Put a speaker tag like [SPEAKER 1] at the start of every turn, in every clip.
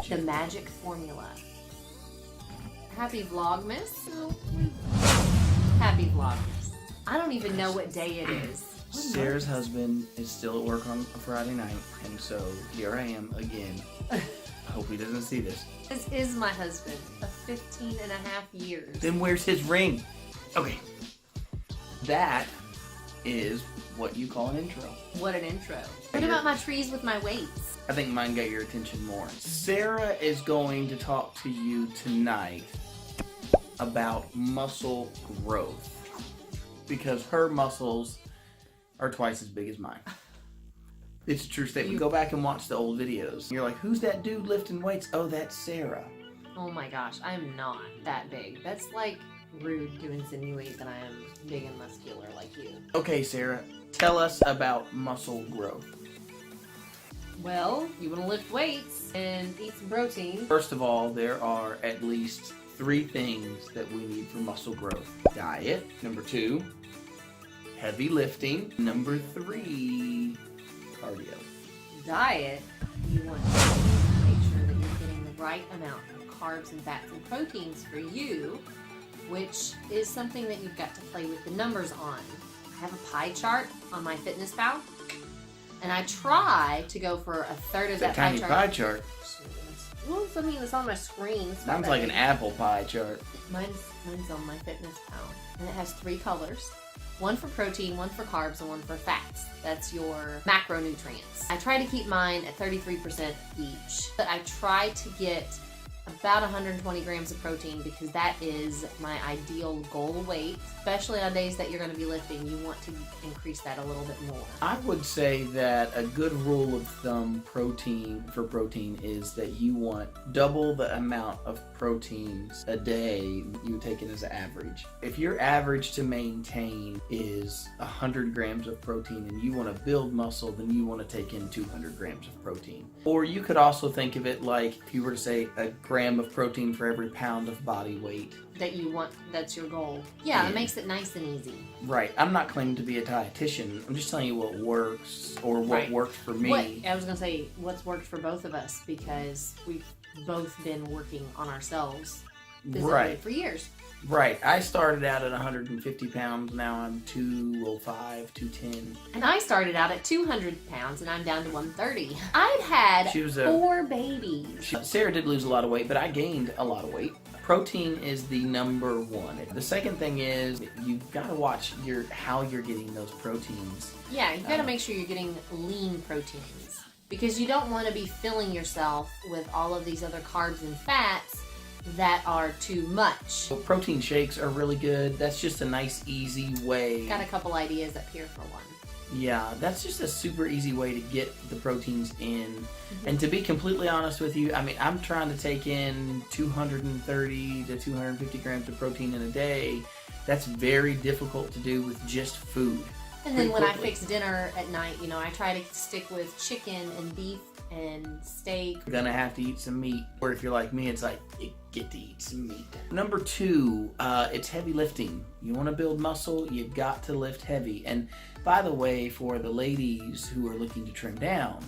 [SPEAKER 1] The magic formula. Happy Vlogmas. Happy Vlogmas. I don't even know what day it is.
[SPEAKER 2] Sarah's husband is still at work on a Friday night, and so here I am again. I hope he doesn't see this.
[SPEAKER 1] This is my husband of 15 and a half years.
[SPEAKER 2] Then where's his ring? Okay. That is what you call an intro.
[SPEAKER 1] What an intro. What about my trees with my weights?
[SPEAKER 2] I think mine got your attention more. Sarah is going to talk to you tonight about muscle growth because her muscles are twice as big as mine. It's a true statement. Go back and watch the old videos. You're like, who's that dude lifting weights? Oh, that's Sarah.
[SPEAKER 1] Oh my gosh, I'm not that big. That's like rude to insinuate that I am big and muscular like you.
[SPEAKER 2] Okay, Sarah, tell us about muscle growth.
[SPEAKER 1] Well, you want to lift weights and eat some protein.
[SPEAKER 2] First of all, there are at least 3 things that we need for muscle growth. Diet. Number 2, heavy lifting. Number 3, cardio.
[SPEAKER 1] Diet, you want to make sure that you're getting the right amount of carbs and fats and proteins for you, which is something that you've got to play with the numbers on. I have a pie chart on my MyFitnessPal, and I try to go for a third of that
[SPEAKER 2] tiny pie chart.
[SPEAKER 1] Well, I mean, it's on my screen.
[SPEAKER 2] Sounds like an apple pie chart.
[SPEAKER 1] Mine's on my MyFitnessPal, and it has 3 colors. One for protein, one for carbs, and one for fats. That's your macronutrients. I try to keep mine at 33% each, but I try to get about 120 grams of protein because that is my ideal goal weight. Especially on days that you're going to be lifting, you want to increase that a little bit more.
[SPEAKER 2] I would say that a good rule of thumb for protein is that you want double the amount of proteins a day you take in as an average. If your average to maintain is 100 grams of protein and you want to build muscle, then you want to take in 200 grams of protein. Or you could also think of it like if you were to say a gram of protein for every pound of body weight.
[SPEAKER 1] That you want, that's your goal. Yeah, it makes it nice and easy.
[SPEAKER 2] Right. I'm not claiming to be a dietitian. I'm just telling you what works or what worked for me.
[SPEAKER 1] I was going to say what's worked for both of us because we've both been working on ourselves physically for years.
[SPEAKER 2] Right. I started out at 150 pounds. Now I'm 205, 210.
[SPEAKER 1] And I started out at 200 pounds and I'm down to 130. I've had 4 babies.
[SPEAKER 2] Sarah did lose a lot of weight, but I gained a lot of weight. Protein is the number 1. The second thing is you've got to watch how you're getting those proteins.
[SPEAKER 1] Yeah, you've got to make sure you're getting lean proteins because you don't want to be filling yourself with all of these other carbs and fats that are too much.
[SPEAKER 2] So protein shakes are really good. That's just a nice, easy way.
[SPEAKER 1] Got a couple ideas up here for one.
[SPEAKER 2] Yeah, that's just a super easy way to get the proteins in. Mm-hmm. And to be completely honest with you, I mean, I'm trying to take in 230 to 250 grams of protein in a day. That's very difficult to do with just food.
[SPEAKER 1] And then when I fix dinner at night, I try to stick with chicken and beef and steak.
[SPEAKER 2] You're gonna have to eat some meat. Or if you're like me, it's like, you get to eat some meat. Number 2, it's heavy lifting. You wanna build muscle, you've got to lift heavy. And by the way, for the ladies who are looking to trim down,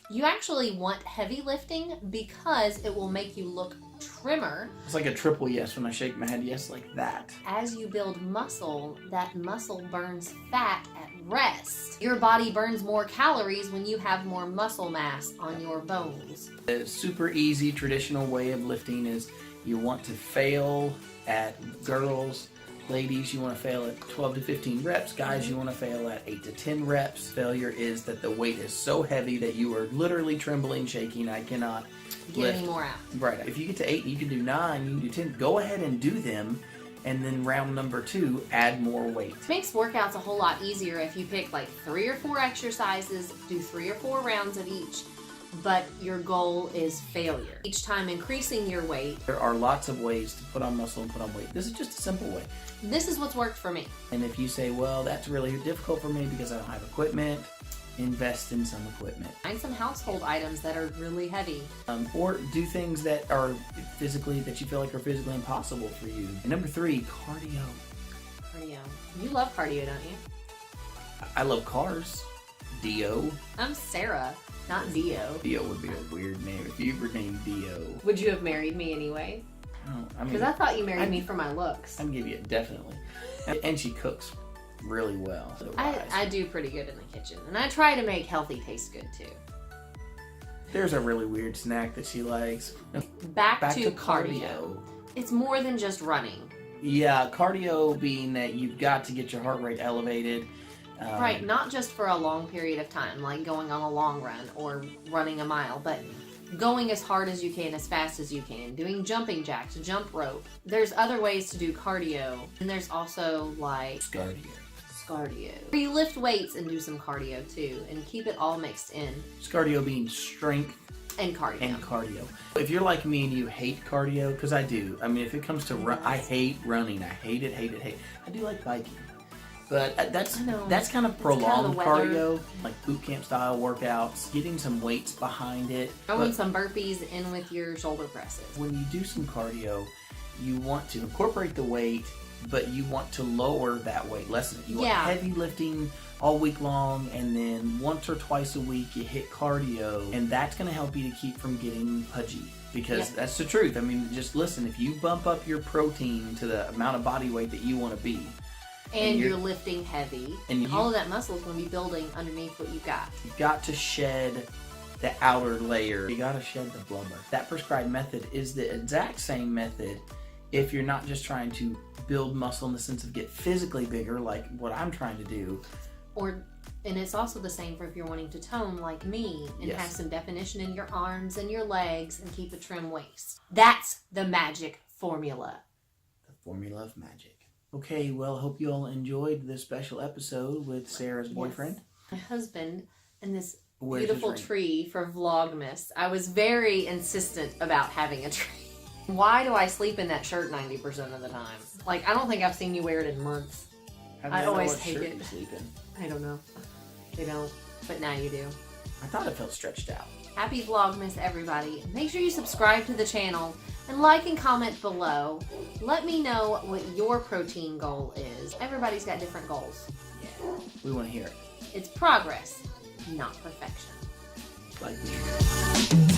[SPEAKER 1] you actually want heavy lifting because it will make you look trimmer.
[SPEAKER 2] It's like a triple yes when I shake my head yes like that.
[SPEAKER 1] As you build muscle, that muscle burns fat at rest. Your body burns more calories when you have more muscle mass on your bones.
[SPEAKER 2] The super easy traditional way of lifting is you want to fail at girls. Ladies, you want to fail at 12 to 15 reps. Guys, you want to fail at 8 to 10 reps. Failure is that the weight is so heavy that you are literally trembling, shaking. I cannot
[SPEAKER 1] get any more out.
[SPEAKER 2] Right. If you get to 8, you can do 9, you can do 10. Go ahead and do them. And then round number 2, add more weight.
[SPEAKER 1] It makes workouts a whole lot easier if you pick like 3 or 4 exercises, do 3 or 4 rounds of each. But your goal is failure. Each time increasing your weight.
[SPEAKER 2] There are lots of ways to put on muscle and put on weight. This is just a simple way.
[SPEAKER 1] This is what's worked for me.
[SPEAKER 2] And if you say, well, that's really difficult for me because I don't have equipment, invest in some equipment.
[SPEAKER 1] Find some household items that are really heavy.
[SPEAKER 2] Or do things that are that you feel like are physically impossible for you. And number 3, cardio.
[SPEAKER 1] Cardio. You love cardio, don't you?
[SPEAKER 2] I love cars. Dio.
[SPEAKER 1] I'm Sarah, not Dio.
[SPEAKER 2] Dio would be a weird name if you were named Dio.
[SPEAKER 1] Would you have married me anyway?
[SPEAKER 2] Oh, I mean,
[SPEAKER 1] Because I thought you married me for my looks.
[SPEAKER 2] I'd give you it, definitely. And she cooks really well.
[SPEAKER 1] I do pretty good in the kitchen, and I try to make healthy taste good too.
[SPEAKER 2] There's a really weird snack that she likes.
[SPEAKER 1] Back to cardio. It's more than just running.
[SPEAKER 2] Yeah, cardio being that you've got to get your heart rate elevated.
[SPEAKER 1] Right, not just for a long period of time, like going on a long run or running a mile, but going as hard as you can, as fast as you can, doing jumping jacks, jump rope. There's other ways to do cardio, and there's also like
[SPEAKER 2] Scardio.
[SPEAKER 1] Where you lift weights and do some cardio too, and keep it all mixed in.
[SPEAKER 2] Cardio being strength
[SPEAKER 1] and cardio.
[SPEAKER 2] If you're like me and you hate cardio, because I do. I mean, if it comes to run, I hate running. I hate it. I do like biking. But that's kind of prolonged cardio, like boot camp style workouts, getting some weights behind it.
[SPEAKER 1] Throwing some burpees in with your shoulder presses.
[SPEAKER 2] When you do some cardio, you want to incorporate the weight, but you want to lower that weight, lessen it. You want heavy lifting all week long, and then once or twice a week you hit cardio, and that's going to help you to keep from getting pudgy. Because that's the truth. I mean, just listen, if you bump up your protein to the amount of body weight that you want to be,
[SPEAKER 1] and you're lifting heavy, and all of that muscle is going to be building underneath what you've got. You've
[SPEAKER 2] got to shed the outer layer. You got to shed the blubber. That prescribed method is the exact same method if you're not just trying to build muscle in the sense of get physically bigger, like what I'm trying to do.
[SPEAKER 1] And it's also the same for if you're wanting to tone like me and have some definition in your arms and your legs and keep a trim waist. That's the magic formula.
[SPEAKER 2] The formula of magic. Okay, well, I hope you all enjoyed this special episode with Sarah's boyfriend.
[SPEAKER 1] My husband and this beautiful tree for Vlogmas. I was very insistent about having a tree. Why do I sleep in that shirt 90% of the time? Like, I don't think I've seen you wear it in months. I always take it.
[SPEAKER 2] You sleep in?
[SPEAKER 1] I don't know. They don't, but now you do.
[SPEAKER 2] I thought it felt stretched out.
[SPEAKER 1] Happy Vlogmas, everybody. Make sure you subscribe to the channel and like and comment below. Let me know what your protein goal is. Everybody's got different goals.
[SPEAKER 2] Yeah, we want to hear it.
[SPEAKER 1] It's progress, not perfection.
[SPEAKER 2] Like me.